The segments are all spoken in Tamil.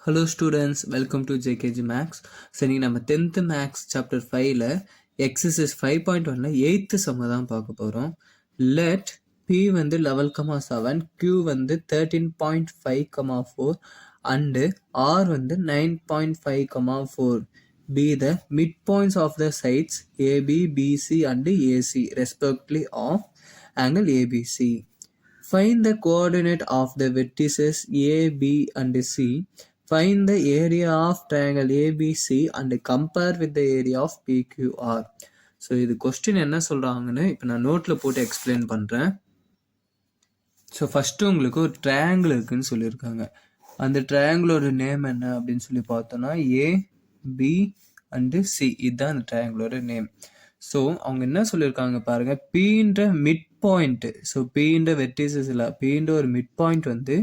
Hello students, welcome to JKG Max. சரி நம்ம 10th Max chapter 5ல exercise 5.1ல 8th sum தான் பார்க்க போறோம். Let P வந்து 11,7, Q வந்து 13.5,4 and R வந்து 9.5,4 be the midpoints of the sides AB, BC and AC respectively of angle ABC. Find the coordinate of the vertices A, B and C. Find the area of triangle ABC and compare with the area of PQR. So இது கொஸ்டின் என்ன சொல்கிறாங்கன்னு இப்போ நான் நோட்டில் போட்டு எக்ஸ்பிளைன் பண்ணுறேன். ஸோ ஃபஸ்ட்டு உங்களுக்கு ஒரு ட்ரையாங்கிள் இருக்குதுன்னு சொல்லியிருக்காங்க. அந்த ட்ரையாங்கிளோட நேம் என்ன அப்படின்னு சொல்லி பார்த்தோன்னா ஏ, பி அண்டு சி. இதுதான் அந்த ட்ரையாங்கிளோட நேம். ஸோ அவங்க என்ன சொல்லியிருக்காங்க பாருங்க, பீன்ற மிட் பாயிண்ட். ஸோ பீன்ற வெர்டிசஸ்ல பீன்ற ஒரு மிட் பாயிண்ட் வந்து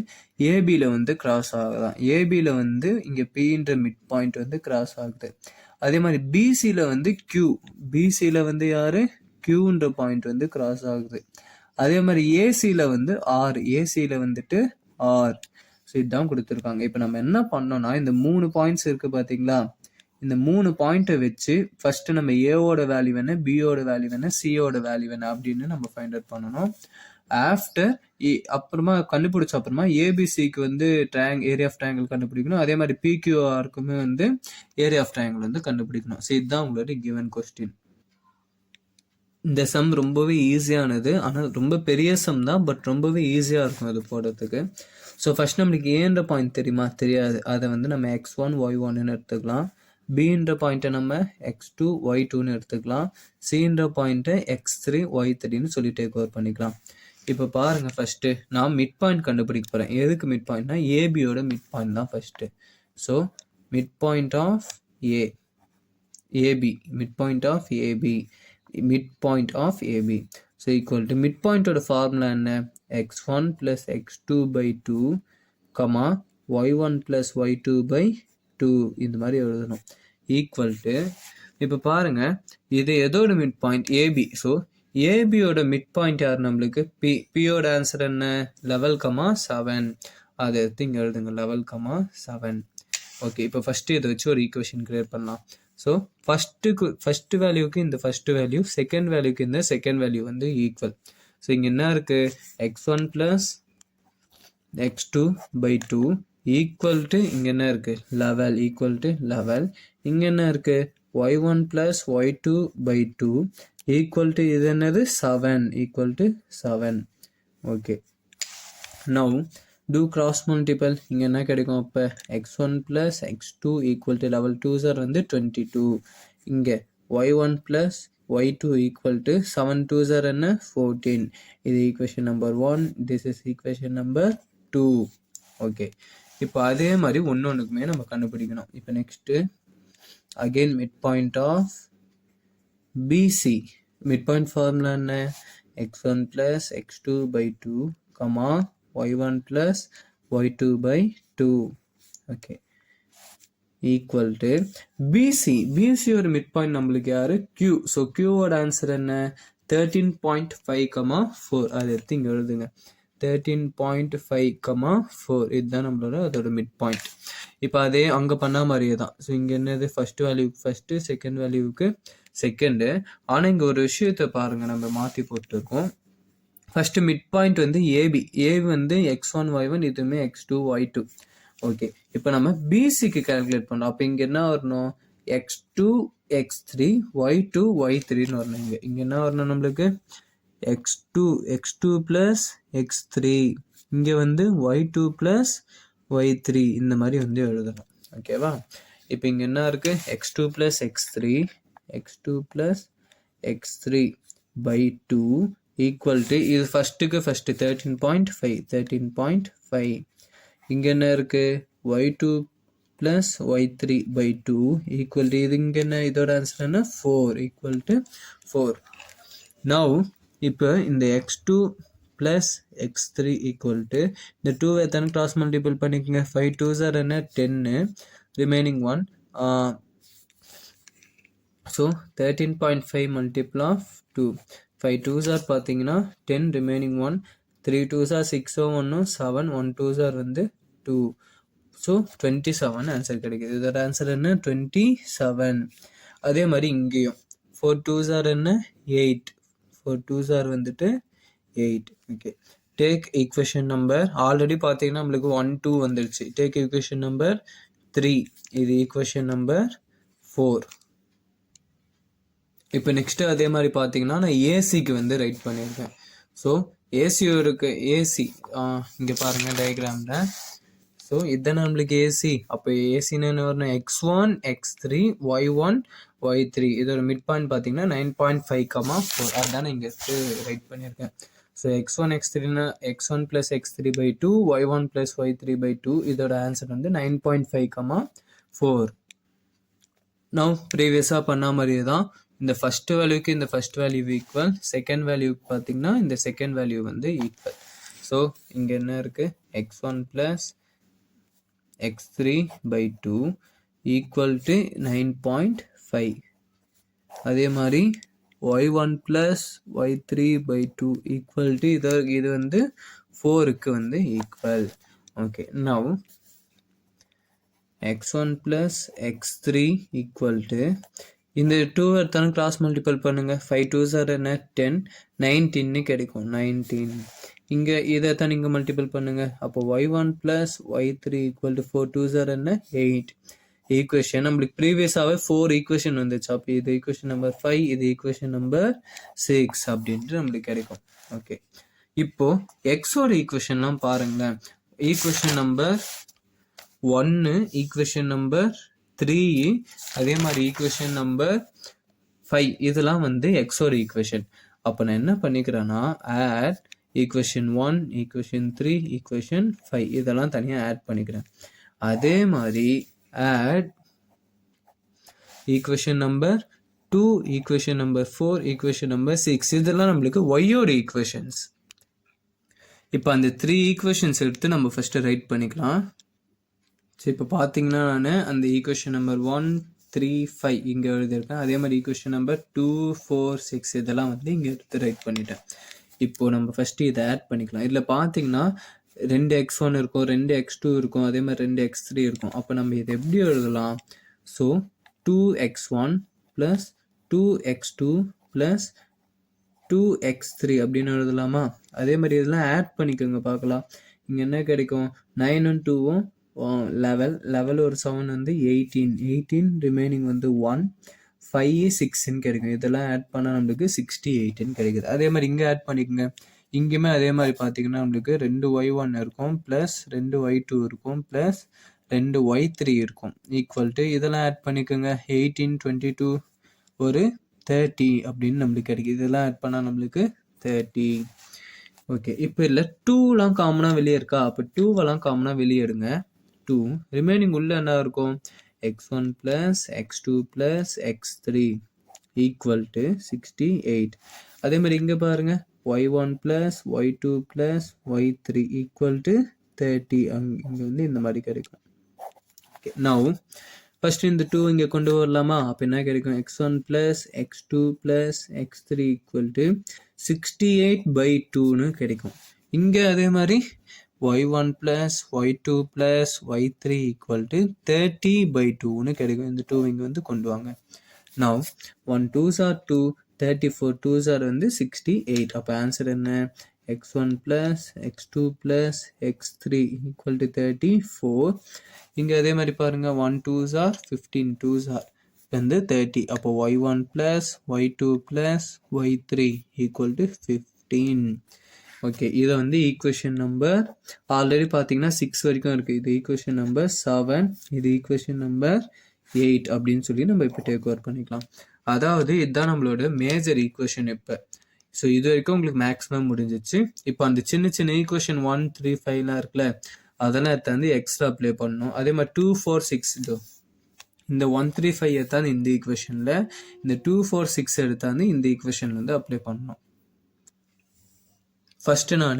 ஏபியில் வந்து கிராஸ் ஆகுதான். ஏபியில் வந்து இங்கே பீன்ற மிட் பாயிண்ட் வந்து கிராஸ் ஆகுது. அதே மாதிரி பிசியில் வந்து கியூ, பிசியில் வந்து யாரு கியூன்ற பாயிண்ட் வந்து கிராஸ் ஆகுது. அதே மாதிரி ஏசியில் வந்து ஆர், ஏசியில் வந்துட்டு ஆர். ஸோ இதுதான் கொடுத்துருக்காங்க. இப்போ நம்ம என்ன பண்ணோம்னா இந்த 3 பாயிண்ட்ஸ் இருக்கு பார்த்தீங்களா, இந்த 3 பாயிண்ட்டை வச்சு ஃபர்ஸ்ட் நம்ம ஏவோட வேல்யூ என்ன, பியோட வேல்யூ என்ன, சியோட வேல்யூ என்ன அப்படின்னு நம்ம ஃபைண்ட் அவுட் பண்ணணும். ஆஃப்டர் அப்புறமா கண்டுபிடிச்ச அப்புறமா ஏபிசிக்கு வந்து ஏரியா ஆஃப் ட்ரையாங்கிள் கண்டுபிடிக்கணும். அதே மாதிரி பிக்யூஆருக்குமே வந்து ஏரியா ஆஃப் ட்ரையாங்கிள் வந்து கண்டுபிடிக்கணும். ஸோ இதுதான் உங்களோட கிவன் கொஸ்டின். இந்த சம் ரொம்பவே ஈஸியானது, ஆனால் ரொம்ப பெரிய சம் தான், பட் ரொம்பவே ஈஸியாக இருக்கும் இது போடுறதுக்கு. ஸோ ஃபர்ஸ்ட் நம்மளுக்கு ஏன்ற பாயிண்ட் தெரியுமா, தெரியாது. அதை வந்து நம்ம x1 y1ன்னு எடுத்துக்கலாம். பின்ற பாயிண்ட்டை நம்ம x2 y2ன்னு எடுத்துக்கலாம். சின்ற பாயிண்ட்டை x3 y3ன்னு சொல்லி டேக் ஓவர் பண்ணிக்கலாம். இப்போ பாருங்க, ஃபர்ஸ்ட் நான் மிட் பாயிண்ட் கண்டுபிடிக்க போறேன். எதுக்கு மிட் பாயிண்ட்னா ஏபியோட மிட் பாயிண்ட் தான் first. So mid point of AB, mid point of AB, mid point of AB. So equal to mid பாயிண்டோட ஃபார்முலா என்ன, x1 plus x2 by 2, y1 plus y2 by 2 இந்த மாதிரி எழுதணும். ஈக்குவல் டு இப்போ பாருங்க, இது எதோட மிட் பாயிண்ட் ஏபி. ஸோ ஏபியோட மிட் பாயிண்ட் யார் நம்மளுக்கு பி. பியோட ஆன்சர் என்ன 11,7. அதை எடுத்து இங்கே எழுதுங்க 11,7. ஓகே, இப்போ ஃபஸ்ட்டு இதை வச்சு ஒரு ஈக்குவேஷன் கிரியேட் பண்ணலாம். ஸோ ஃபஸ்ட்டு வேல்யூக்கு இந்த ஃபஸ்ட்டு வேல்யூ, செகண்ட் வேல்யூக்கு இந்த செகண்ட் வேல்யூ வந்து ஈக்குவல். ஸோ இங்கே என்ன இருக்குது, x1 plus x2 by 2 equal to இங்கே என்ன இருக்குது 11, ஈக்குவல் டு 11. இங்கே என்ன இருக்குது y1 plus y2 by 2 equal to இது என்னது 7, equal to 7. Okay, now do cross multiple. இங்கே என்ன கிடைக்கும், அப்போ x1 plus x2 equal to 11, 2 sir வந்து 22. இங்கே y1 plus y2 equal to 7 2 சார் என்ன 14. இது equation number 1, this is equation number 2. Okay, இப்போ அதே மாதிரி ஒன்றுக்குமே நம்ம கண்டுபிடிக்கணும். இப்போ next again mid point of BC. Mid point formula என்ன, x1 plus x2 by 2, y1 plus y2 by 2. Okay, equal to BC. பிசியோட மிட் பாயிண்ட் நம்மளுக்கு யாரு Q. ஸோ Qவோட ஆன்சர் என்ன 13.5, 4. அதை எடுத்து இங்கே எழுதுங்க 13.5, 4. இதுதான் நம்மளோட அதோட மிட் பாயிண்ட். இப்போ அதே அங்கே பண்ண மாதிரியே தான். ஸோ இங்கே என்னது ஃபர்ஸ்ட் வேல்யூக்கு ஃபர்ஸ்ட்டு, செகண்ட் வேல்யூவுக்கு செகண்டு. ஆனால் இங்கே ஒரு விஷயத்தை பாருங்கள், நம்ம மாற்றி போட்டுருக்கோம். ஃபர்ஸ்ட் மிட் பாயிண்ட் வந்து ஏபி. ஏபி வந்து x1 y1, இதுவுமே x2 y2. ஓகே, இப்போ நம்ம பிசிக்கு கால்குலேட் பண்ணோம். அப்போ இங்கே என்ன வரணும், x2 x3 y2 y3ன்னு வரணும். இங்கே என்ன வரணும் நம்மளுக்கு x2 plus x3, இங்கே வந்து y2 plus y3 இந்த மாதிரி வந்து எழுதணும். ஓகேவா, இப்போ இங்கே என்ன இருக்குது x2 plus x3 by 2 equal to இது ஃபஸ்ட்டுக்கு ஃபஸ்ட்டு 13.5. இங்கே என்ன இருக்குது y2 plus y3 by 2 equal to இது இங்கே என்ன, இதோட ஆன்சர் என்ன 4, ஈக்குவல் டு 4. நவ் இப்போ இந்த x2 plus x3 equal to இந்த 2 எத்தனை கிராஸ் மல்டிபிள் பண்ணிக்கோங்க, 5 2 சார் என்ன 10, ரிமைனிங் 1. ஸோ 13.5 மல்டிபிள் ஆஃப் 2, 5 2 சார் பார்த்தீங்கன்னா 10, ரிமைனிங் 1, 3 2 சார் 6 1 7, 1 2 சார் வந்து 2. ஸோ 27 ஆன்சர் கிடைக்குது. இதோட ஆன்சர் என்ன 27. அதே மாதிரி இங்கேயும் 4 2s are என்ன 8, 4 2s are வந்துட்டு 8. Okay, take equation number already பார்த்தீங்கன்னா நம்மளுக்கு 1 2 வந்துடுச்சு. டேக் ஈக்குவேஷன் நம்பர் 3, இது ஈக்குவேஷன் நம்பர் 4. இப்போ நெக்ஸ்ட்டு அதே மாதிரி பார்த்தீங்கன்னா நான் ஏசிக்கு வந்து ரைட் பண்ணியிருக்கேன். ஸோ ஏசி இருக்கு, ஏசி இங்கே பாருங்கள் டயக்ராமில். ஸோ இதுதானே நம்மளுக்கு ஏசி. அப்போ ஏசின்னு என்ன வரணும் x1 x3 y1 y3. இதோட மிட் பாயிண்ட் பார்த்தீங்கன்னா 9.5, 4 அதுதானே இங்கே ரைட் பண்ணியிருக்கேன். So x1 x3னா x1 + x3/2 y1 + y3/2. இதோட ஆன்சர் வந்து 9.5, 4. நான் ப்ரீவியஸாக பண்ண மாதிரியே தான் இந்த ஃபர்ஸ்ட் வேல்யூக்கு இந்த ஃபர்ஸ்ட் வேல்யூ ஈக்குவல், செகண்ட் வேல்யூக்கு பார்த்தீங்கன்னா இந்த செகண்ட் வேல்யூ வந்து ஈக்குவல். ஸோ இங்கே என்ன இருக்குது x1 + x3/2 ஈக்குவல் டு 9.5. அதே மாதிரி y1 + y3/2 ஈக்குவல் டு இது வந்து 4க்கு வந்து equal. Okay, now x1 + x3 equal to இந்த 2 எடுத்தாலும் கிராஸ் மல்டிபிள் பண்ணுங்கள். 5 2s are என்ன 10, 19 கிடைக்கும். 19 இங்கே இதை தான் நீங்கள் மல்டிபிள் பண்ணுங்கள். அப்போ y1 + y3 equal to 4 2s are என்ன 8. ஈக்குவேஷன் நம்மளுக்கு ப்ரீவியஸாகவே 4 ஈக்குவேஷன் வந்துச்சு. அப்போ இது ஈக்குவேஷன் நம்பர் 5, இது ஈக்குவேஷன் நம்பர் 6 அப்படின்ட்டு நம்மளுக்கு கிடைக்கும். ஓகே, இப்போது எக்ஸோட ஈக்குவேஷன்லாம் பாருங்களேன். ஈக்குவேஷன் நம்பர் 1, ஈக்குவேஷன் நம்பர் 3, அதே மாதிரி ஈக்குவேஷன் நம்பர் 5 இதெல்லாம் வந்து எக்ஸோட ஈக்குவேஷன். அப்போ நான் என்ன பண்ணிக்கிறேன்னா ஆட் ஈக்குவேஷன் 1, ஈக்குவேஷன் 3, ஈக்குவேஷன் 5 இதெல்லாம் தனியாக ஆட் பண்ணிக்கிறேன். அதே மாதிரி add equation number 2, equation number 4, equation number 6 இதெல்லாம் நம்மளுக்கு ஒய்யோட ஈக்குவேஷன்ஸ். இப்போ அந்த 3 ஈக்குவேஷன்ஸ் எடுத்து நம்ம ஃபஸ்ட்டு ரைட் பண்ணிக்கலாம். ஸோ இப்போ பார்த்தீங்கன்னா நான் அந்த ஈக்குவேஷன் நம்பர் 1 3 5 இங்கே எழுதியிருக்கேன். அதே மாதிரி ஈக்குவேஷன் நம்பர் 2 4 6 இதெல்லாம் வந்து இங்கே எடுத்து ரைட் பண்ணிட்டேன். இப்போது நம்ம ஃபஸ்ட்டு இதை ஆட் பண்ணிக்கலாம். இதில் பார்த்தீங்கன்னா 2 x1 இருக்கும், 2 x2 இருக்கும், அதே மாதிரி 2 x3 இருக்கும். அப்போ நம்ம இதை எப்படி எழுதலாம்? ஸோ 2x1 + 2x2 + 2x3 அப்படின்னு எழுதலாமா? அதே மாதிரி இதெல்லாம் ஆட் பண்ணிக்கோங்க பார்க்கலாம். இங்கே என்ன கிடைக்கும் 9 2 11 ஒரு 7 வந்து 18 ரிமைனிங் வந்து 1 5 6ன்னு கிடைக்கும். இதெல்லாம் ஆட் பண்ணால் நம்மளுக்கு 68ன்னு கிடைக்குது. அதே மாதிரி இங்கே ஆட் பண்ணிக்கோங்க. இங்கேயுமே அதே மாதிரி பார்த்தீங்கன்னா நம்மளுக்கு 2 y1 இருக்கும் ப்ளஸ் 2 y2 இருக்கும் ப்ளஸ் 2 y3 இருக்கும் ஈக்குவல் டு இதெல்லாம் ஆட் பண்ணிக்கோங்க. 18 22 ஒரு 30 அப்படின்னு நம்மளுக்கு கிடைக்குது. இதெல்லாம் ஆட் பண்ணால் நம்மளுக்கு 30. ஓகே, இப்போ இல்லை 2லாம் காமனாக வெளியே இருக்கா? அப்போ 2வெல்லாம் காமனாக வெளியே எடுங்க. 2 ரிமைனிங் உள்ள என்ன இருக்கும் x1 + x2 + x3 equal to 68. அதே மாதிரி இங்கே பாருங்கள் y1 + y2 + y3 equal to 30. இங்கே வந்து இந்த மாதிரி கிடைக்கும். ஓகே, நவ் ஃபஸ்ட்டு இந்த 2 இங்கே கொண்டு வரலாமா? அப்போ என்ன கிடைக்கும் x1 + x2 + x3 equal to 68/2ன்னு கிடைக்கும். இங்கே அதே மாதிரி y1 + y2 + y3 equal to 30/2ன்னு கிடைக்கும். இந்த 2 இங்கே வந்து கொண்டு வாங்க. Now 1 2s are 2, 34 2s are வந்து 68. அப்போ ஆன்சர் என்ன x1 + x2 + x3 equal to 34. இங்கே அதே மாதிரி பாருங்கள் 1 2s are 15 2s are வந்து 30. அப்போ y1 + y2 + y3 equal to 15. Okay, இதை வந்து ஈக்குவேஷன் நம்பர் ஆல்ரெடி பார்த்தீங்கன்னா 6 வரைக்கும் இருக்குது. இது ஈக்குவேஷன் நம்பர் 7, இது ஈக்குவேஷன் நம்பர் 8 அப்படின்னு சொல்லி நம்ம இப்போ டேக் ஓவர் பண்ணிக்கலாம். அதாவது இதுதான் நம்மளோட மேஜர் ஈக்குவேஷன். இப்போ ஸோ இது வரைக்கும் உங்களுக்கு மேக்ஸிமம் முடிஞ்சிச்சு. இப்போ அந்த சின்ன சின்ன ஈக்குவேஷன் 1 3 5லாம் இருக்குல்ல, அதெல்லாம் எடுத்தாந்து எக்ஸ்ட்ரா அப்ளை பண்ணணும். அதே மாதிரி 2 4 6 இந்த 1 3 5 எடுத்தாந்து இந்த ஈக்குவேஷனில், இந்த 2 4 6 எடுத்தாந்து இந்த ஈக்குவேஷனில் வந்து அப்ளை பண்ணணும். ஃபஸ்ட்டு நான்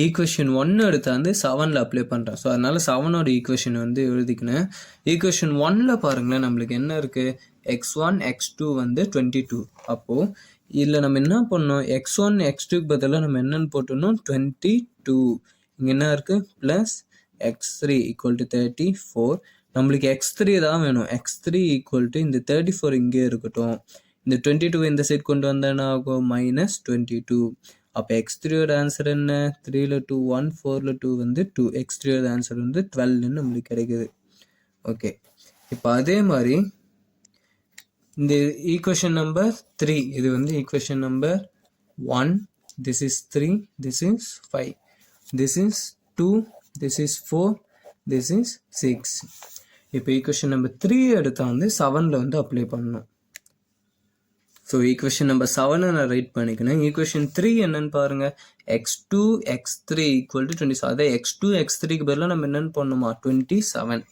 ஈக்குவேஷன் 1 எடுத்தாந்து 7ல் அப்ளை பண்ணுறேன். ஸோ அதனால் 7ஓட ஈக்குவேஷன் வந்து எழுதிக்கினேன். ஈக்குவேஷன் 1ல் பாருங்களேன் நம்மளுக்கு என்ன இருக்குது x1 x2 வந்து 22. அப்போது இதில் நம்ம என்ன பண்ணோம் x1 x2க்கு பதிலாக நம்ம என்னென்னு போட்டோம்னா 22. இங்கே என்ன இருக்குது ப்ளஸ் x3 ஈக்குவல் டு 34. நம்மளுக்கு x3 தான் வேணும். x3 ஈக்குவல் டு இந்த 34 இங்கே இருக்கட்டும். இந்த 22 இந்த சைட் கொண்டு வந்தால் என்ன ஆகும்? -22. அப்போ x3யோட ஆன்சர் என்ன? 3ல் 2 1, 4ல் 2 வந்து 2. x3யோட ஆன்சர் வந்து 12ன்னு நம்மளுக்கு கிடைக்குது. ஓகே, இப்போ அதே மாதிரி இந்த ஈக்குவேஷன் நம்பர் 3, இது வந்து equation number 1, this is 3, this is 5, this is 2, this is 4, this is 6. இப்போ ஈக்குவேஷன் நம்பர் 3 எடுத்தா வந்து 7ல் வந்து அப்ளை பண்ணணும். ஸோ ஈக்குவேஷன் நம்பர் 7 நான் ரைட் பண்ணிக்கணும். ஈக்குவேஷன் 3 என்னன்னு பாருங்க. x2 x3 equal to 27. அதாவது x2 x3க்கு பதிலாக நம்ம என்னென்னு போடணுமா? 27.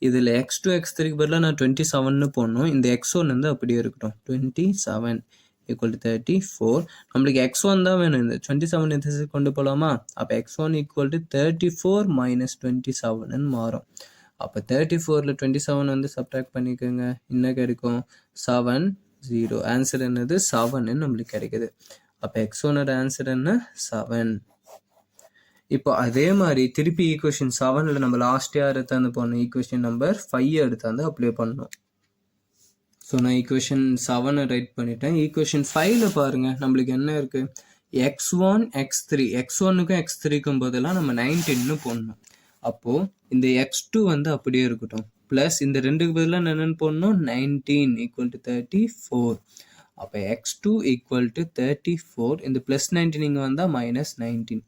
இதில் x2 x3க்கு பதிலாக நான் 27ன்னு போடணும். இந்த x1 வந்து அப்படியே இருக்கட்டும். 27 ஈக்குவல் டு 34. நம்மளுக்கு x1 தான் வேணும். இந்த 27 இந்த சைடு கொண்டு போகலாமா? அப்போ x1 ஈக்குவல் டு 34 - 27ன்னு மாறும். அப்போ 34ல் 27 வந்து சப்ட்ராக்ட் பண்ணிக்கோங்க. என்ன கிடைக்கும்? 7 0. ஆன்சர் என்னது? 7ன்னு நம்மளுக்கு கிடைக்குது. அப்போ x1ஓட ஆன்சர் என்ன? 7. இப்போ அதே மாதிரி திருப்பி ஈக்குவேஷன் 7ல் நம்ம லாஸ்ட் இயர் எடுத்தாந்து போடணும். ஈக்குவேஷன் நம்பர் 5 எடுத்தாந்து அப்ளை பண்ணணும். ஸோ நான் ஈக்குவேஷன் 7 ரைட் பண்ணிட்டேன். ஈக்குவேஷன் 5ல் பாருங்க, நம்மளுக்கு என்ன இருக்கு? x1 x3, x1க்கும் x3க்கும் பதிலாக நம்ம 19ன்னு போடணும். அப்போ இந்த x2 வந்து அப்படியே இருக்கட்டும். ப்ளஸ் இந்த ரெண்டுக்கு பதிலாக என்னென்னு போடணும்? 19 ஈக்குவல் டு 34. அப்போ x2 ஈக்குவல் டு 34. இந்த ப்ளஸ் 19 இங்கே வந்தால் -19.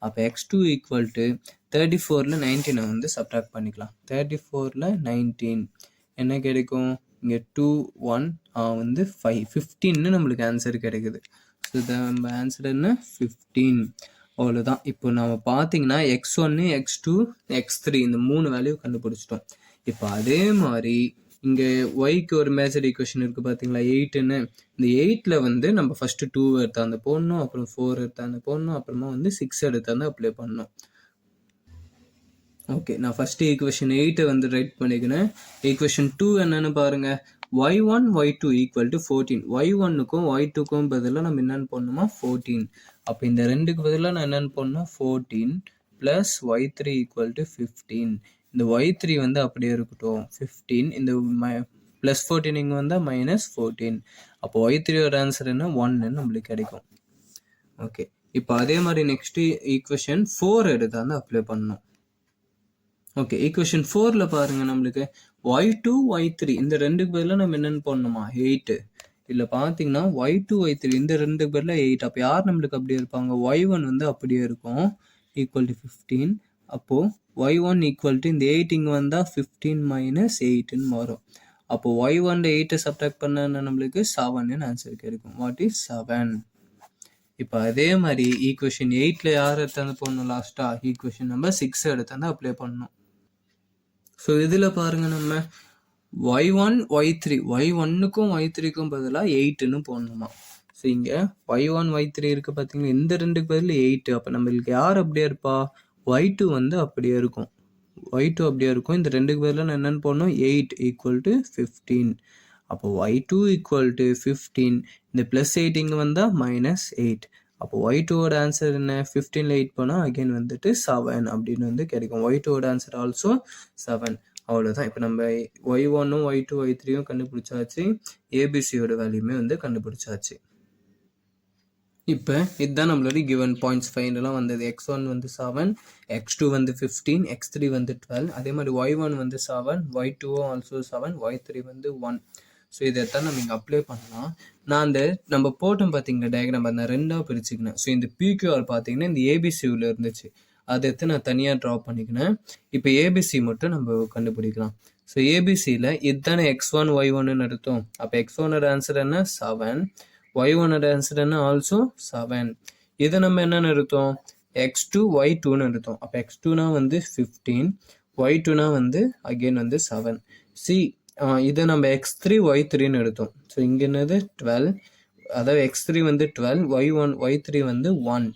அப்போ x2 ஈக்குவல் டு 34ல் 19 வந்து சப்ட்ராக்ட் பண்ணிக்கலாம். 34ல் 19 என்ன கிடைக்கும்? இங்கே 2 1 வந்து 5 15ன்னு நம்மளுக்கு ஆன்சர் கிடைக்குது. ஸோ நம்ம ஆன்சர் என்ன? 15. அவ்வளோதான். இப்போ நம்ம பார்த்தீங்கன்னா x1 x2 x3 இந்த 3 வேல்யூ கண்டுபிடிச்சிட்டோம். இப்போ அதே மாதிரி இங்கே ஒய்க்கு ஒரு மேஜர் ஈக்குவேஷன் இருக்குது பார்த்தீங்களா? 8ன்னு. இந்த 8ல் வந்து நம்ம ஃபஸ்ட்டு 2 எடுத்தாந்து போடணும், அப்புறம் 4 எடுத்தாந்து போடணும், அப்புறமா வந்து 6 எடுத்தாந்து அப்ளை பண்ணணும். ஓகே, நான் ஃபஸ்ட்டு ஈக்குவேஷன் 8 வந்து ரைட் பண்ணிக்கிறேன். ஈக்குவேஷன் 2 என்னன்னு பாருங்கள். y1 y2 equal to 14. y1க்கும் y2க்கும் பதிலாக நம்ம என்னென்னு போடணுமா? 14. அப்போ இந்த ரெண்டுக்கு பதிலாக நான் என்னென்னு போடணும்? 14 ப்ளஸ் y3 ஈக்குவல் டு 15. இந்த y3 வந்து அப்படியே இருக்கட்டும். 15 இந்த ப்ளஸ் 14 இங்கே வந்தால் -14. அப்போ y3யோட ஆன்சர் என்ன? 1ன்னு நம்மளுக்கு கிடைக்கும். ஓகே, இப்போ அதே மாதிரி நெக்ஸ்ட்டு ஈக்குவேஷன் 4 எடுத்தாந்து அப்ளை பண்ணணும். ஓகே, ஈக்குவேஷன் 4ல் பாருங்கள், நம்மளுக்கு y2 y3 இந்த ரெண்டுக்கு பதிலாக நம்ம என்னென்னு போடணுமா? 8. இதில் பார்த்தீங்கன்னா y2 y3 இந்த ரெண்டுக்கு பதிலாக 8. அப்போ யார் நம்மளுக்கு அப்படியே இருப்பாங்க? y1 வந்து அப்படியே இருக்கும் ஈக்குவல் டு 15. அப்போது y1 ஈக்குவல் டு இந்த 8 இங்கே வந்தால் 15 - 8ன்னு வரும். அப்போ y1 8 சப்ட்ராக்ட் பண்ண நம்மளுக்கு 7ன்னு ஆன்சர் கிடைக்கும். What is 7? இப்போ அதே மாதிரி ஈக்குவேஷன் 8ல் யார் எடுத்தாந்து போடணும்? லாஸ்ட்டாக ஈக்குவேஷன் நம்பர் 6 எடுத்தாந்து அப்ளை பண்ணணும். ஸோ இதில் பாருங்கள், நம்ம y1 y3 y1க்கும் y3க்கும் பதிலாக 8ன்னு போடணுமா? ஸோ இங்கே y1 y3 இருக்குது பார்த்தீங்களா? இந்த ரெண்டுக்கு பதில் 8. அப்போ நம்மளுக்கு யார் அப்படியே இருப்பா? y2 வந்து அப்படியே இருக்கும். y2 அப்படியே இருக்கும். இந்த ரெண்டுக்கு பதிலாக நான் என்னென்னு போடணும்? 8 ஈக்குவல் டு 15. அப்போ y2 ஈக்குவல் டு 15. இந்த ப்ளஸ் 8 இங்கே வந்தால் -8. அப்போ y2ஓட ஆன்சர் என்ன? 15ல் 8 போனால் அகெயின் வந்துட்டு 7 அப்படின்னு வந்து கிடைக்கும். y2ஓட ஆன்சர் ஆல்சோ 7. அவ்வளோதான். இப்போ நம்ம y1ம் y2 y3யும் கண்டுபிடிச்சாச்சு. ஏபிசியோட வேல்யூமே வந்து கண்டுபிடிச்சாச்சு. இப்போ இதுதான் நம்மளோட கிவன் பாயிண்ட்ஸ் ஃபைனலாக வந்தது. x1 வந்து 7, x2 வந்து 15, x3 வந்து 12. அதே மாதிரி y1 வந்து 7, y2 ஆல்சோ 7, y3 வந்து 1. ஸோ இதை தான் நம்ம இங்கே அப்ளை பண்ணலாம். நான் நம்ம போட்டோம் பார்த்தீங்கன்னா டயக்ராம் அந்த ரெண்டாக பிரிச்சுக்கினேன். ஸோ இந்த பிக்யூஆர் பார்த்தீங்கன்னா இந்த ஏபிசியில் இருந்துச்சு. அதை எடுத்து நான் தனியாக ட்ரா பண்ணிக்கினேன். இப்போ ஏபிசி மட்டும் நம்ம கண்டுபிடிக்கலாம். ஸோ ஏபிசியில் இதுதானே x1 y1ன்னு எடுத்தோம். அப்போ x1ஓட ஆன்சர் என்ன? 7. y1ஓட ஆன்சர் என்ன? ஆல்சோ 7. இதை நம்ம என்னென்னு எடுத்தோம்? x2 y2ன்னு எடுத்தோம். அப்போ x2னா வந்து 15, y2னா வந்து அகெயின் வந்து 7. இதை நம்ம x3 y3ன்னு எடுத்தோம். ஸோ இங்கே என்னது 12, அதாவது x3 வந்து 12, y3 வந்து 1.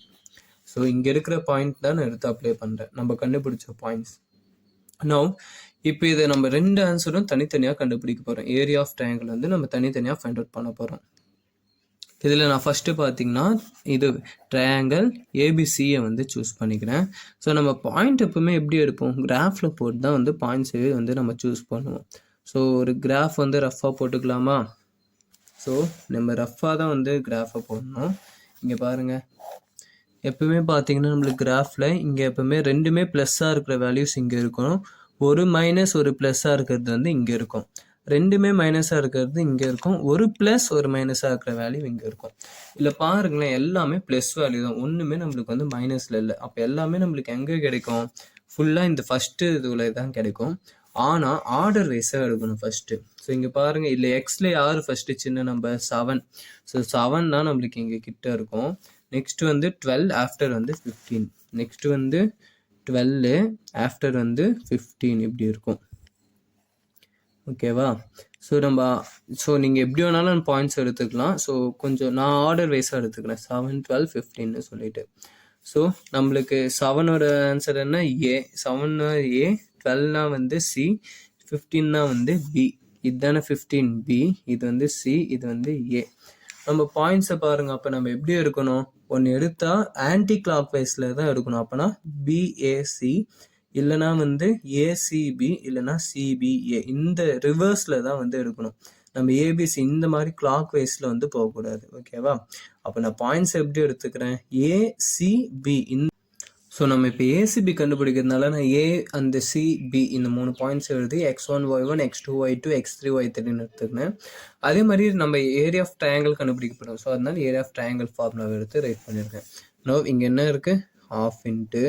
ஸோ இங்கே இருக்கிற பாயிண்ட் தான் நான் எடுத்து அப்ளை பண்ணுறேன். நம்ம கண்டுபிடிச்ச பாயிண்ட்ஸ். நோ இப்போ இதை நம்ம ரெண்டு ஆன்சரும் தனித்தனியாக கண்டுபிடிக்க போகிறோம். ஏரியா ஆஃப் ட்ரையாங்கிள் வந்து நம்ம தனித்தனியாக ஃபைண்ட் அவுட் பண்ண போகிறோம். இதில் நான் ஃபஸ்ட்டு பார்த்தீங்கன்னா இது ட்ரையாங்கிள் ஏபிசியை வந்து சூஸ் பண்ணிக்கிறேன். ஸோ நம்ம பாயிண்ட் எப்பவுமே எப்படி எடுப்போம், கிராஃபில் போட்டு தான் வந்து பாயிண்ட்ஸே வந்து நம்ம சூஸ் பண்ணுவோம். ஸோ ஒரு கிராஃப் வந்து ரஃப்பாக போட்டுக்கலாமா? ஸோ நம்ம ரஃப்பாக தான் வந்து கிராஃபை போடணும். இங்கே பாருங்கள், எப்பவுமே பார்த்தீங்கன்னா நம்மளுக்கு கிராஃபில் இங்கே எப்பவுமே ரெண்டுமே ப்ளஸ்ஸாக இருக்கிற வேல்யூஸ் இங்கே இருக்கும், ஒரு மைனஸ் ஒரு ப்ளஸ்ஸாக இருக்கிறது வந்து இங்கே இருக்கும், ரெண்டுமே மைனஸாக இருக்கிறது இங்கே இருக்கும், ஒரு ப்ளஸ் ஒரு மைனஸாக இருக்கிற வேல்யூ இங்கே இருக்கும். இல்லை பாருங்களேன், எல்லாமே ப்ளஸ் வேல்யூ தான், ஒன்றுமே நம்மளுக்கு வந்து மைனஸில் இல்லை. அப்போ எல்லாமே நம்மளுக்கு எங்கே கிடைக்கும், ஃபுல்லாக இந்த ஃபஸ்ட்டு இதில் தான் கிடைக்கும். ஆனால் ஆர்டர் வைஸாக எடுக்கணும் ஃபஸ்ட்டு. ஸோ இங்கே பாருங்கள், இல்லை எக்ஸில் யார் ஃபஸ்ட்டு சின்ன நம்பர் 7. ஸோ 7 தான் நம்மளுக்கு இங்கே கிட்ட இருக்கும். நெக்ஸ்ட் வந்து 12 ஆஃப்டர் வந்து 15, நெக்ஸ்ட் வந்து 12 ஆஃப்டர் வந்து 15 இப்படி இருக்கும். ஓகேவா? ஸோ நீங்கள் எப்படி வேணாலும் பாயிண்ட்ஸ் எடுத்துக்கலாம். ஸோ கொஞ்சம் நான் ஆர்டர் வைஸாக எடுத்துக்கிறேன், 7, 12, 15 சொல்லிட்டு. ஸோ நம்மளுக்கு 7ஓட ஆன்சர் என்ன, ஏ. 7 ஏ, 12 வந்து சி, 15 வந்து பி. இதுதானே 15 பி, இது வந்து சி, இது வந்து ஏ. நம்ம பாயிண்ட்ஸை பாருங்கள். அப்போ நம்ம எப்படி எடுக்கணும், ஒன்று எடுத்தால் ஆன்டி கிளாக் வைஸில் தான் எடுக்கணும். அப்போனா பிஏசி, இல்லைனா வந்து ஏசிபி, இல்லைனா சிபிஏ, இந்த ரிவர்ஸில் தான் வந்து எடுக்கணும். நம்ம ஏபிசி இந்த மாதிரி கிளாக் வைஸில் வந்து போகக்கூடாது. ஓகேவா? அப்போ நான் பாயிண்ட்ஸ் எப்படி எடுத்துக்கிறேன், ஏசிபி. ஸோ நம்ம இப்போ ஏசிபி கண்டுபிடிக்கிறதுனால நான் ஏ அந்த சிபி இந்த 3 பாயிண்ட்ஸ் எழுதி x1 y1 x2 y2 x3 y3ன்னு எடுத்துக்கிறேன். அதே மாதிரி நம்ம ஏரியா ஆஃப் ட்ரையாங்கிள் கண்டுபிடிக்கப்படும். ஸோ அதனால ஏரியா ஆஃப் ட்ரையாங்கிள் ஃபார்முலாவை எடுத்து ரைட் பண்ணியிருக்கேன். நோ இங்கே என்ன இருக்குது, ஆஃப் இன்ட்டு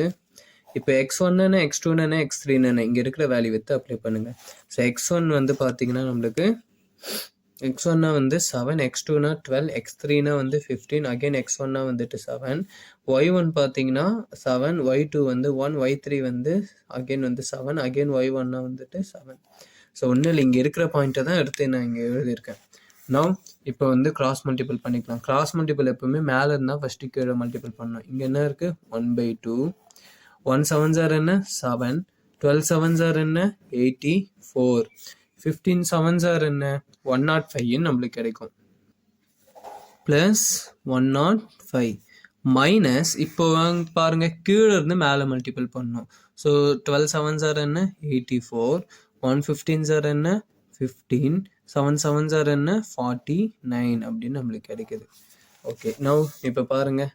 இப்போ x1 x2 x3 இங்கே இருக்கிற வேல்யூ வித்து அப்ளை பண்ணுங்கள். ஸோ x1 வந்து பார்த்தீங்கன்னா நம்மளுக்கு x1 வந்து 7, x2 12, x3 வந்து 15, அகைன் x1 வந்துட்டு 7, y1 பார்த்தீங்கன்னா 7, y2 வந்து 1, y3 வந்து அகைன் வந்து 7, அகைன் y1 வந்துட்டு 7. ஸோ ஒன்றும் இல்லை, இங்கே இருக்கிற பாயிண்ட்டை தான் எடுத்து நான் இங்கே எழுதியிருக்கேன். நான் இப்போ வந்து கிராஸ் மல்டிபிள் பண்ணிக்கலாம். கிராஸ் மல்டிபிள் எப்பவுமே மேலே இருந்தால் ஃபஸ்ட்டு கீழே மல்டிபிள் பண்ணணும். இங்கே என்ன இருக்குது, 1/2, 1 7s என்ன 7, 12 7s என்ன 84, 15 7s என்ன 105 நம்மளுக்கு கிடைக்கும். ப்ளஸ் 105 மைனஸ் இப்போ பாருங்க கீழே இருந்து மேலே மல்டிபிள் பண்ணணும். ஸோ 12 7s என்ன 84, 115 என்ன 15, 7 7s என்ன 49 அப்படின்னு நம்மளுக்கு கிடைக்குது. ஓகே, நவ் இப்போ பாருங்க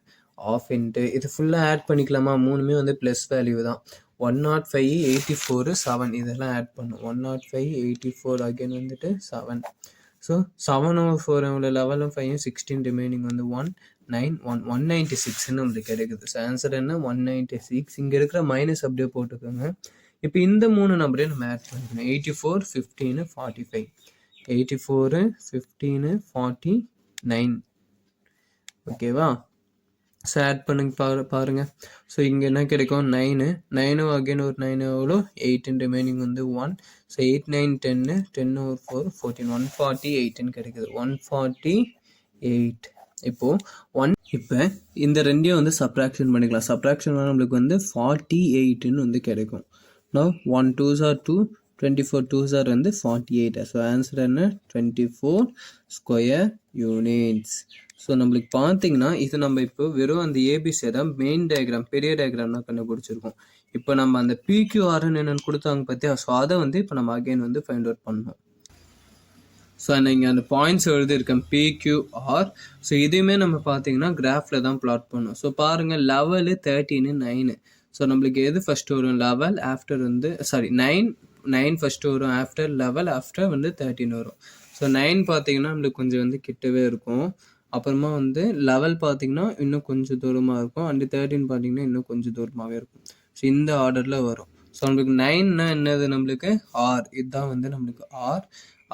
ஆஃப் இன்ட்டு இது ஃபுல்லாக ஆட் பண்ணிக்கலாமா, மூணுமே வந்து ப்ளஸ் வேல்யூ தான். 105 84 7 இதெல்லாம் ஆட் பண்ணும். 105 84 அகைன் வந்துட்டு 7. ஸோ 7 over 4 எவ்வளோ, 11 5 16, ரிமைனிங் வந்து 196ன்னு நம்மளுக்கு கிடைக்குது. ஸோ ஆன்சர் என்ன 196. இங்கே இருக்கிற மைனஸ் அப்படியே போட்டுக்கோங்க. இப்போ இந்த 3 நம்பரையும் நம்ம ஆட் பண்ணிக்கணும். 84 15 45, 84 15 49. ஓகேவா? ஸோ ஆட் பண்ணி பாருங்க. ஸோ இங்கே என்ன கிடைக்கும், 9 அகைன் ஒரு 9 எவ்வளோ 8, ரிமைனிங் வந்து 1. ஸோ 8 9 10, 10 over 4 14, 148ன்னு கிடைக்குது. 148. இப்போது இப்போ இந்த ரெண்டையும் வந்து சப்ராக்ஷன் பண்ணிக்கலாம். சப்ராக்ஷன் நம்மளுக்கு வந்து 48ன்னு வந்து கிடைக்கும். நான் 1 2s are 2, 24 2s are வந்து 48. ஸோ ஆன்சர் என்ன 24 ஸ்கொயர் யூனிட்ஸ். ஸோ நம்மளுக்கு பார்த்தீங்கன்னா இது நம்ம இப்போ வெறும் அந்த ஏபிசி தான் மெயின் டயக்ராம் பெரிய டயக்ராம் தான் கண்டுபிடிச்சிருக்கோம். இப்போ நம்ம அந்த பிக்யூஆர்னு என்னென்னு கொடுத்தாங்க பார்த்தியா, ஸோ அதை வந்து இப்போ நம்ம அகைன் வந்து ஃபைண்ட் அவுட் பண்ணணும். ஸோ நீங்கள் அந்த பாயிண்ட்ஸ் எழுதியிருக்கேன் பிக்யூஆர். ஸோ இதையுமே நம்ம பார்த்தீங்கன்னா கிராஃபில் தான் பிளாட் பண்ணணும். ஸோ பாருங்கள் லெவலு 13 9. ஸோ நம்மளுக்கு எது ஃபஸ்ட்டு வரும், லெவல் ஆஃப்டர் வந்து 9 ஃபஸ்ட்டு வரும், ஆஃப்டர் லெவல் ஆஃப்டர் வந்து 13 வரும். ஸோ 9 பார்த்தீங்கன்னா நம்மளுக்கு கொஞ்சம் வந்து கிட்டவே இருக்கும். அப்புறமா வந்து லெவல் பார்த்தீங்கன்னா இன்னும் கொஞ்சம் தூரமாக இருக்கும், அண்டு 13 பார்த்தீங்கன்னா இன்னும் கொஞ்சம் தூரமாகவே இருக்கும். ஸோ இந்த ஆர்டரில் வரும். ஸோ நம்மளுக்கு 9னா என்னது, நம்மளுக்கு ஆர், இதுதான் வந்து நம்மளுக்கு ஆர்.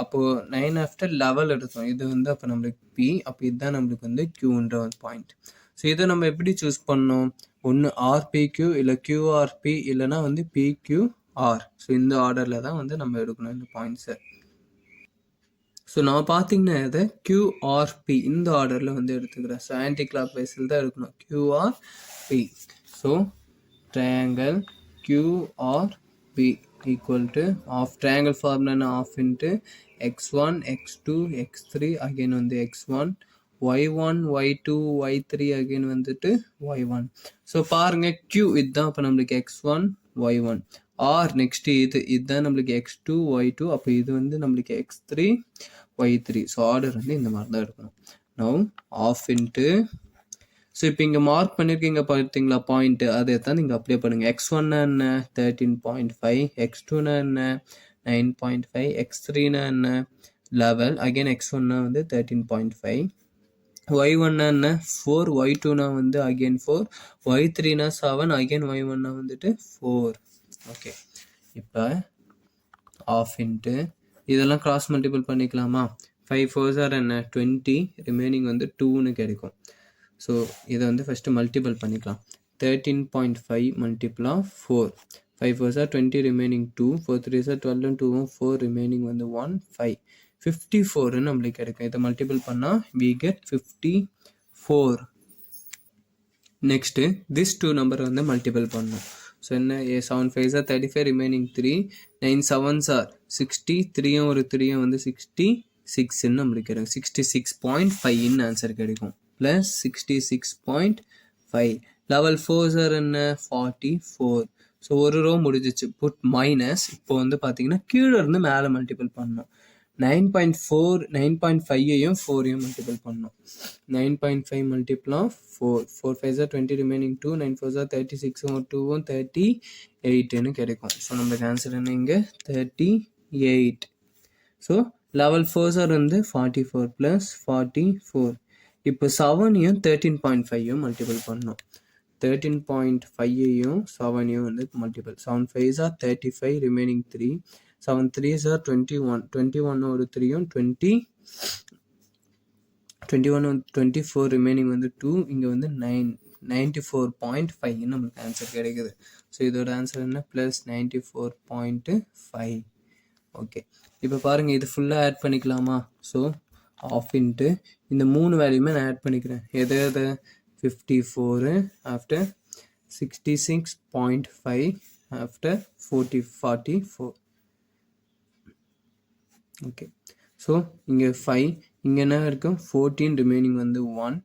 அப்போது 9 ஆஃப்டர் லெவல் எடுத்தோம், இது வந்து அப்போ நம்மளுக்கு பி, அப்போ இதுதான் நம்மளுக்கு வந்து கியூன்ற ஒரு பாயிண்ட். ஸோ இதை நம்ம எப்படி சூஸ் பண்ணோம், ஒன்று ஆர்பிக்யூ இல்லை கியூஆர்பி இல்லைனா வந்து பிக்யூஆர். ஸோ இந்த ஆர்டரில் தான் வந்து நம்ம எடுக்கணும் இந்த பாயிண்ட்ஸை. ஸோ நான் பார்த்தீங்கன்னா இதை கியூஆர்பி இந்த ஆர்டரில் வந்து எடுத்துக்கிறேன். ஸோ ஆன்டி கிளாக் வைஸில் தான் எடுக்கணும், QRP. So triangle QRP equal to half triangle formula half into x1 x2 x3 again வந்து x1 y1 y2 y3 again வந்துட்டு y1. ஸோ பாருங்க q இதுதான் இப்போ நம்மளுக்கு x1 y1 ஆர் நெக்ஸ்ட் இதுதான் நம்மளுக்கு x2 y2. அப்போ இது வந்து நம்மளுக்கு x3 y3. ஸோ ஆர்டர் வந்து இந்த மாதிரி தான் எடுக்கணும். நவ் ஆஃப் இன்ட்டு ஸோ இப்போ இங்கே மார்க் பண்ணியிருக்கீங்க பார்த்தீங்களா பாயிண்ட்டு, அதை தான் நீங்கள் அப்ளை பண்ணுங்கள். x1 என்ன 13.5, x2 என்ன 9.5, x3 என்ன 11, அகைன் x1 வந்து 13.5, y1 என்ன 4, y2 வந்து அகைன் 4, y3 7, அகைன் y1 வந்துட்டு 4. ஓகே, இப்போ ஆஃப் இன்ட்டு இதெல்லாம் கிராஸ் மல்டிபிள் பண்ணிக்கலாமா? 5 4s are என்ன 20, ரிமைனிங் வந்து 2ன்னு கிடைக்கும். ஸோ இதை வந்து ஃபஸ்ட்டு மல்டிபிள் பண்ணிக்கலாம். 13.5 multiple of 4, 5 4s are 20, remaining 2, 4 3s are 12 and 2 4, remaining வந்து 1 5, 54ன்னு நம்மளுக்கு கிடைக்கும். இதை மல்டிபிள் பண்ணால் we get 54. Next this 2 number வந்து மல்டிபிள் பண்ணணும். ஸோ என்ன 7 5s are 35, remaining 3, 9 7s are 60, 3யும் ஒரு 3யும் வந்து 66ன்னு நம்மளுக்கு கிடைக்கும். 66.5ன்னு ஆன்சர் கிடைக்கும். ப்ளஸ் 66.5. லெவல் 4s are என்ன 44. ஸோ ஒரு ரோ முடிஞ்சிச்சு. புட் மைனஸ் இப்போ வந்து பார்த்தீங்கன்னா கீழே இருந்து மேலே மல்டிபிள் பண்ணணும். 9.4 9.5ஐயும் 4ஐயும் மல்டிபிள் பண்ணணும். 9.5 multiple of 4, 4 5s are 20, remaining 2, 9 4s are 36, 2வும் 38ன்னு கிடைக்கும். ஸோ நம்மளுக்கு ஆன்சர் என்ன இங்கே 38. ஸோ லெவல் 4s are வந்து 44 ப்ளஸ் 44. இப்போ 7ஐயும் 13.5ஐயும் மல்டிபிள் பண்ணணும். 13.5ஐயும் 7ஐயும் வந்து multiple. 7 5s are 35, remaining 3, 7 3s are 21, 21 ஒரு 3யும் 20, 21 24, ரிமைனிங் வந்து 2, இங்கே வந்து 94.5 நம்மளுக்கு ஆன்சர் கிடைக்குது. ஸோ இதோட ஆன்சர் என்ன ப்ளஸ் 94.5. ஓகே, இப்போ பாருங்கள் இது ஃபுல்லாக ஆட் பண்ணிக்கலாமா? ஸோ ஆஃப் இன்ட்டு இந்த 3 வேல்யூமே நான் ஆட் பண்ணிக்கிறேன். எது 54 ஆஃப்டர் 66.5 ஆஃப்டர் 44. ஓகே, ஸோ இங்கே 5, இங்கே என்ன இருக்கும் 14, ரிமைனிங் வந்து 1,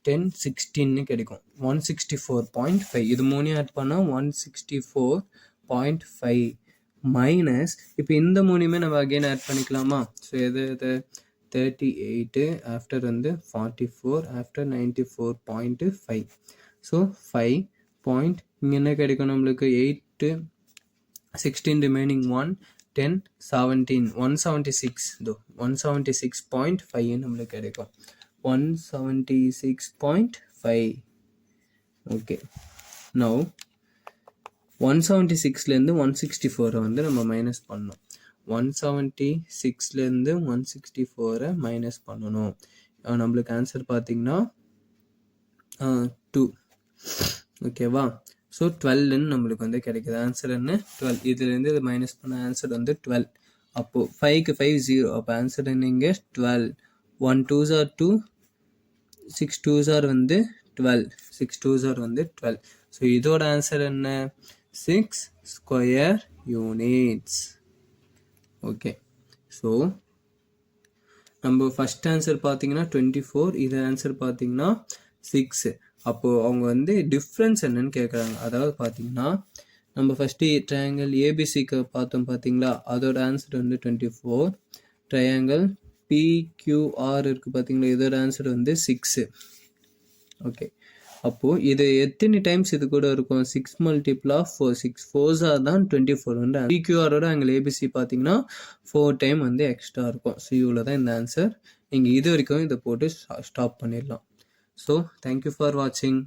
10 16ன்னு கிடைக்கும். 164.5. இது 3 ஆட் பண்ணால் 164.5 மைனஸ் இப்போ இந்த 3மே நம்ம அகைன் ஆட் பண்ணிக்கலாமா? ஸோ எது 38 ஆஃப்டர் வந்து 44 ஆஃப்டர் 94.5. ஸோ 5 பாயிண்ட் இங்கே என்ன கிடைக்கும் நம்மளுக்கு 8 16, ரிமைனிங் 1 10 17 176. 176.5 நம்மளுக்கு கிடைக்கும். 176.5. ஓகே, நவ் 176லேருந்து 164 வந்து நம்ம மைனஸ் பண்ணணும். 176லேருந்து 164 மைனஸ் பண்ணணும். நம்மளுக்கு ஆன்சர் பார்த்தீங்கன்னா 2. ஓகேவா? ஸோ 12ன்னு நம்மளுக்கு வந்து கிடைக்குது. ஆன்சர் என்ன 12. இதுலேருந்து இது மைனஸ் பண்ண ஆன்சர் வந்து 12. அப்போது 5க்கு 5 0. அப்போ ஆன்சர் என்ன இங்கே 12. 1 2s are 2, 6 2s are வந்து 12, 6 2s are வந்து 12. ஸோ இதோட ஆன்சர் என்ன 6 ஸ்கொயர் யூனிட்ஸ். ஓகே, ஸோ நம்ம ஃபஸ்ட் ஆன்சர் பார்த்தீங்கன்னா 24, இது ஆன்சர் பார்த்தீங்கன்னா 6. அப்போது அவங்க வந்து டிஃப்ரென்ஸ் என்னன்னு கேட்குறாங்க. அதாவது பார்த்தீங்கன்னா நம்ம ஃபஸ்ட்டு ட்ரையாங்கிள் ஏபிசிக்கு பார்த்தோம் பார்த்தீங்களா, அதோட ஆன்சர் வந்து 24. ட்ரையாங்கிள் பிக்யூஆர் இருக்குது பார்த்தீங்களா, இதோட ஆன்சர் வந்து 6. ஓகே, அப்போது இது எத்தனை டைம்ஸ் இது கூட இருக்கும் 6 மல்டிபிள் ஆஃப் 4, 6 4s are தான் 24 வந்து பிக்யூஆரோட ஆங்கிள் ஏபிசி பார்த்தீங்கன்னா 4 டைம் வந்து எக்ஸ்ட்ரா இருக்கும். ஸோ இவ்வளோ தான் இந்த ஆன்சர். நீங்கள் இது வரைக்கும் இதை போட்டு ஸ்டாப் பண்ணிடலாம். ஸோ தேங்க்யூ ஃபார் வாட்சிங்.